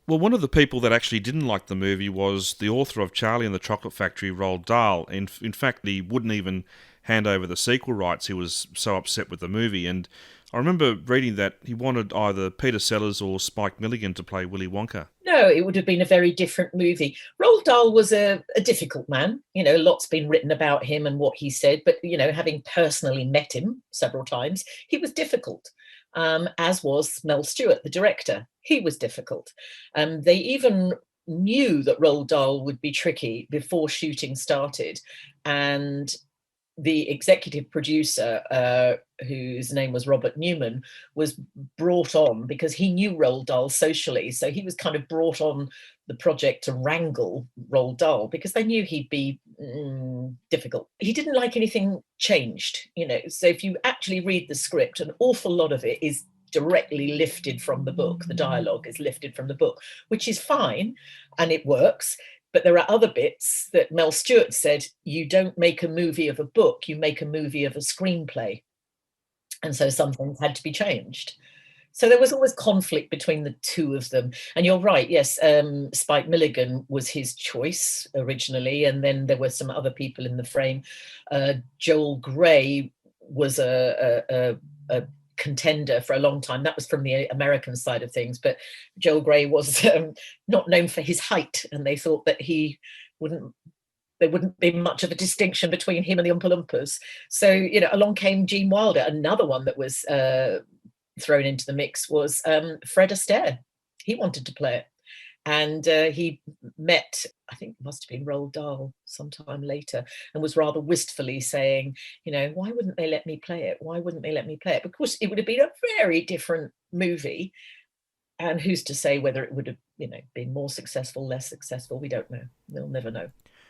Well, one of the people that actually didn't like the movie was the author of Charlie and the Chocolate Factory, Roald Dahl. In fact, he wouldn't even hand over the sequel rights. He was so upset with the movie. And I remember reading that he wanted either Peter Sellers or Spike Milligan to play Willy Wonka. No, it would have been a very different movie. Roald Dahl was a difficult man. Lots been written about him and what he said, but, having personally met him several times, he was difficult, as was Mel Stewart, the director. He was difficult. They even knew that Roald Dahl would be tricky before shooting started. And the executive producer, whose name was Robert Newman, was brought on because he knew Roald Dahl socially. So he was kind of brought on the project to wrangle Roald Dahl because they knew he'd be difficult. He didn't like anything changed. So if you actually read the script, an awful lot of it is directly lifted from the book. The dialogue is lifted from the book, which is fine and it works. But there are other bits that Mel Stewart said, you don't make a movie of a book, you make a movie of a screenplay. And so some things had to be changed. So there was always conflict between the two of them. And you're right, yes, Spike Milligan was his choice originally. And then there were some other people in the frame. Joel Grey was a contender for a long time. That was from the American side of things, but Joel Grey was not known for his height, and they thought that wouldn't there wouldn't be much of a distinction between him and the Oompa Loompas. So along came Gene Wilder. Another one that was thrown into the mix was Fred Astaire. He wanted to play it. And he met, I think it must have been Roald Dahl sometime later, and was rather wistfully saying, why wouldn't they let me play it? Why wouldn't they let me play it? Because it would have been a very different movie. And who's to say whether it would have, been more successful, less successful? We don't know. We'll never know.